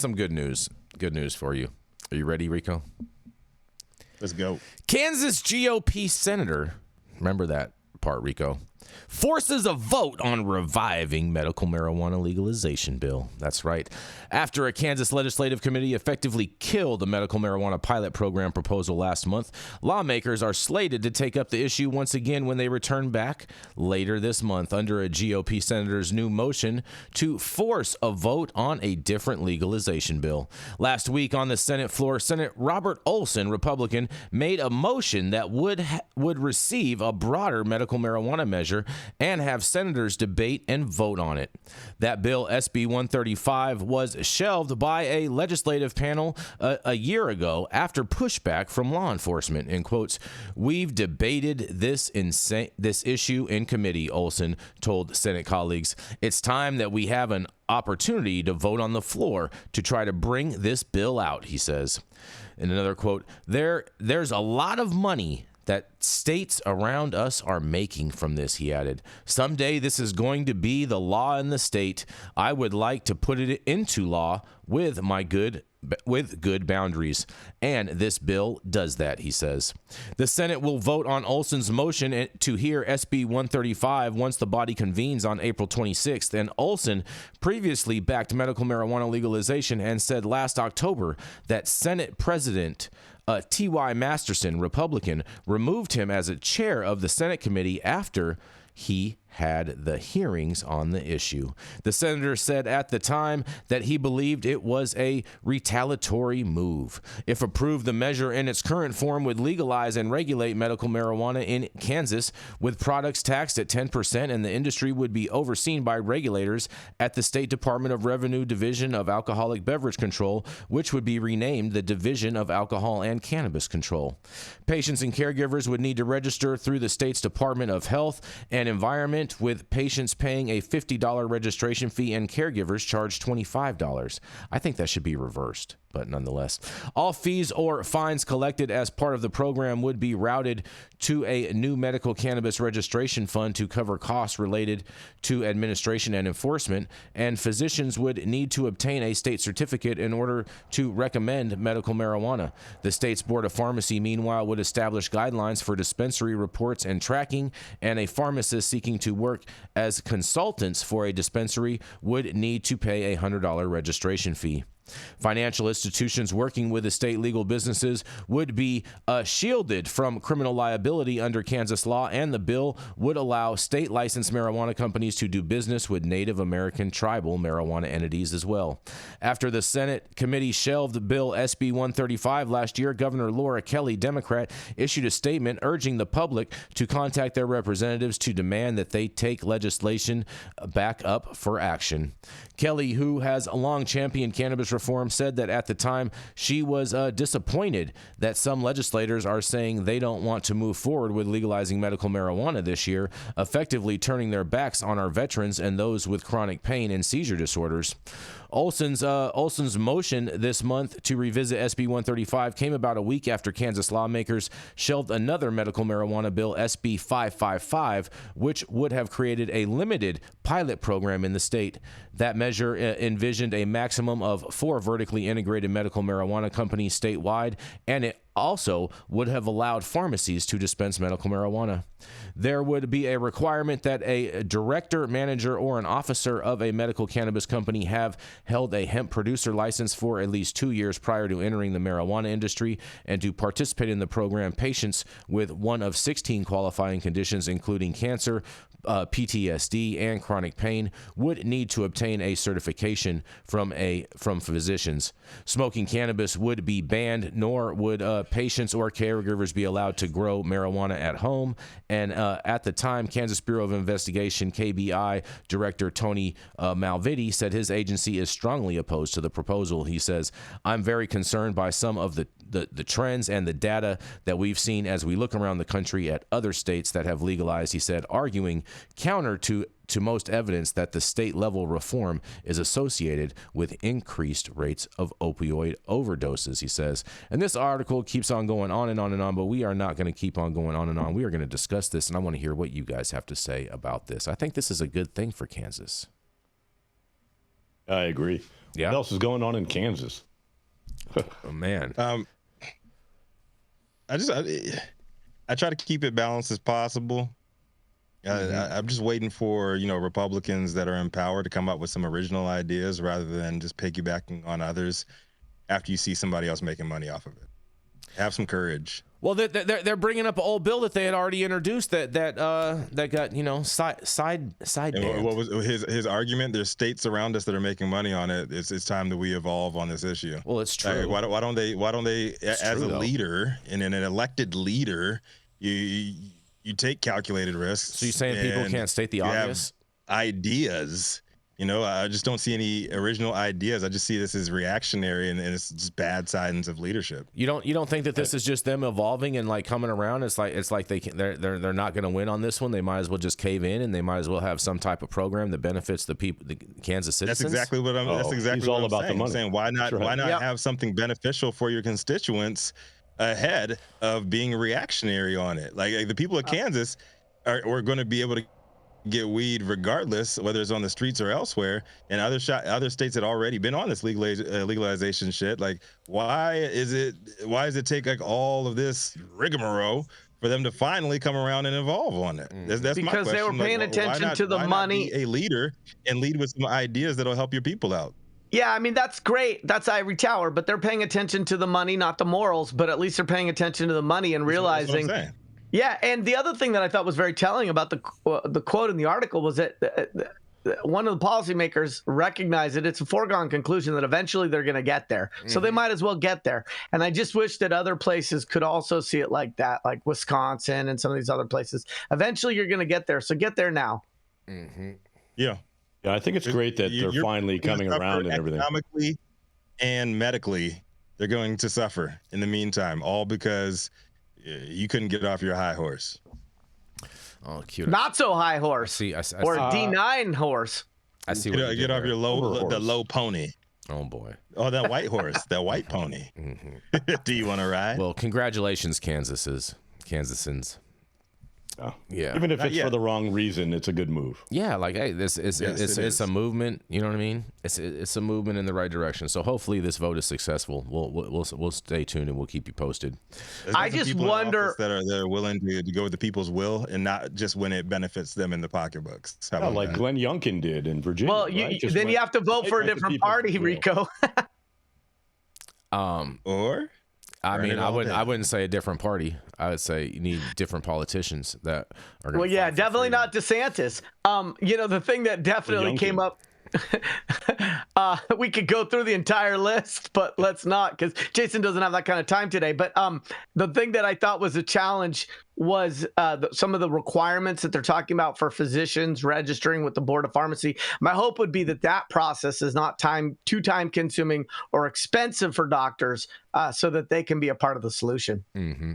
Some good news. Good news for you. Are you ready, Rico? Let's go. Kansas GOP Senator, remember that part, Rico, forces a vote on reviving medical marijuana legalization bill. That's right. After a Kansas legislative committee effectively killed the medical marijuana pilot program proposal last month, lawmakers are slated to take up the issue once again when they return back later this month under a GOP senator's new motion to force a vote on a different legalization bill. Last week on the Senate floor, Senator Robert Olson, Republican, made a motion that would receive a broader medical marijuana measure and have senators debate and vote on it. That bill, SB 135, was shelved by a legislative panel a year ago after pushback from law enforcement. In quotes, "We've debated this issue in committee," Olson told Senate colleagues. "It's time that we have an opportunity to vote on the floor to try to bring this bill out," he says. In another quote, there's a lot of money that states around us are making from this," he added. "Someday this is going to be the law in the state. I would like to put it into law with good boundaries. And this bill does that," he says. The Senate will vote on Olson's motion to hear SB 135 once the body convenes on April 26th. And Olson previously backed medical marijuana legalization and said last October that Senate President T.Y. Masterson, Republican, removed him as a chair of the Senate committee after he had the hearings on the issue. The senator said at the time that he believed it was a retaliatory move. If approved, the measure in its current form would legalize and regulate medical marijuana in Kansas, with products taxed at 10%, and the industry would be overseen by regulators at the State Department of Revenue Division of Alcoholic Beverage Control, which would be renamed the Division of Alcohol and Cannabis Control. Patients and caregivers would need to register through the state's Department of Health and Environment, with patients paying a $50 registration fee and caregivers charged $25. I think that should be reversed, but nonetheless. All fees or fines collected as part of the program would be routed to a new medical cannabis registration fund to cover costs related to administration and enforcement, and physicians would need to obtain a state certificate in order to recommend medical marijuana. The state's Board of Pharmacy, meanwhile, would establish guidelines for dispensary reports and tracking, and a pharmacist seeking to work as consultants for a dispensary would need to pay a $100 registration fee. Financial institutions working with estate legal businesses would be shielded from criminal liability under Kansas law, and the bill would allow state-licensed marijuana companies to do business with Native American tribal marijuana entities as well. After the Senate committee shelved Bill SB 135 last year, Governor Laura Kelly, Democrat, issued a statement urging the public to contact their representatives to demand that they take legislation back up for action. Kelly, who has long championed cannabis reform, said that at the time she was disappointed that some legislators are saying they don't want to move forward with legalizing medical marijuana this year, effectively turning their backs on our veterans and those with chronic pain and seizure disorders. Olson's motion this month to revisit SB 135 came about a week after Kansas lawmakers shelved another medical marijuana bill, SB 555, which would have created a limited pilot program in the state. That measure envisioned a maximum of 4 vertically integrated medical marijuana companies statewide, and it also would have allowed pharmacies to dispense medical marijuana. There would be a requirement that a director, manager, or an officer of a medical cannabis company have held a hemp producer license for at least 2 years prior to entering the marijuana industry, and to participate in the program, patients with one of 16 qualifying conditions, including cancer, PTSD, and chronic pain, would need to obtain a certification from physicians. Smoking cannabis would be banned, nor would patients or caregivers be allowed to grow marijuana at home. And at the time, Kansas Bureau of Investigation, KBI, Director Tony Malvitti said his agency is strongly opposed to the proposal. He says, "I'm very concerned by some of the trends and the data that we've seen as we look around the country at other states that have legalized," he said, arguing counter to most evidence that the state-level reform is associated with increased rates of opioid overdoses, he says. And this article keeps on going on and on and on, but we are not going to keep on going on and on. We are going to discuss this, and I want to hear what you guys have to say about this. I think this is a good thing for Kansas. I agree. Yeah. What else is going on in Kansas? Oh, man. I try to keep it balanced as possible. I'm just waiting for, Republicans that are in power to come up with some original ideas rather than just piggybacking on others after you see somebody else making money off of it. Have some courage. Well, they're bringing up an old bill that they had already introduced that got side And what was his argument? There's states around us that are making money on it. It's time that we evolve on this issue. Well, it's true. Why don't they as true, a though. leader and an elected leader, you take calculated risks. So you're saying people and can't state the you have obvious? ideas. I just don't see any original ideas. I just see this as reactionary, and it's just bad signs of leadership. You don't think that this is just them evolving and like coming around? It's like they're not going to win on this one. They might as well just cave in, and they might as well have some type of program that benefits the people, the Kansas citizens. That's exactly what I'm. That's exactly he's what all I'm about saying. the money. I'm saying why not? That's right. Why not have something beneficial for your constituents ahead of being reactionary on it? Like the people of Kansas are going to be able to get weed regardless, whether it's on the streets or elsewhere. And other states had already been on this legalization shit. Like, why is it take like all of this rigmarole for them to finally come around and evolve on it? That's my Because question. they were paying attention to the why money. not be a leader and lead with some ideas that'll help your people out. Yeah, I mean, that's great. That's Ivory Tower, but they're paying attention to the money, not the morals, but at least they're paying attention to the money and realizing. That's what I'm saying. Yeah, and the other thing that I thought was very telling about the quote in the article was that one of the policymakers recognized that it's a foregone conclusion that eventually they're going to get there. So they might as well get there. And I just wish that other places could also see it like that, like Wisconsin and some of these other places. Eventually you're going to get there, so get there now. Yeah. Yeah, I think it's great that they're finally coming around and everything. Economically and medically, they're going to suffer in the meantime, all because you couldn't get off your high horse. Oh, cute. Not so high horse. I see or D9 horse. I see what you did get off there. your low pony. Oh boy. Oh, that white horse, that white pony. Do you want to ride? Well, congratulations, Kansasans. Oh. Yeah. Even if Not it's yet. for the wrong reason, it's a good move. Yeah, like hey, it's is. a movement. You know what I mean? It's a movement in the right direction. So hopefully this vote is successful. We'll stay tuned and we'll keep you posted. There's I some just people in wonder- office that are willing to go with the people's will and not just when it benefits them in the pockbooks. How about Like that? Glenn Youngkin did in Virginia. Well, right? then you have to vote for a right to different people's party, will. Rico. Or I burn mean, it all down. I wouldn't say a different party. I would say you need different politicians that are going Well, yeah, definitely not DeSantis. The thing that definitely came Youngkin. up, we could go through the entire list, but let's not because Jason doesn't have that kind of time today. But the thing that I thought was a challenge was some of the requirements that they're talking about for physicians registering with the Board of Pharmacy. My hope would be that process is not too time consuming or expensive for doctors so that they can be a part of the solution. Mm-hmm.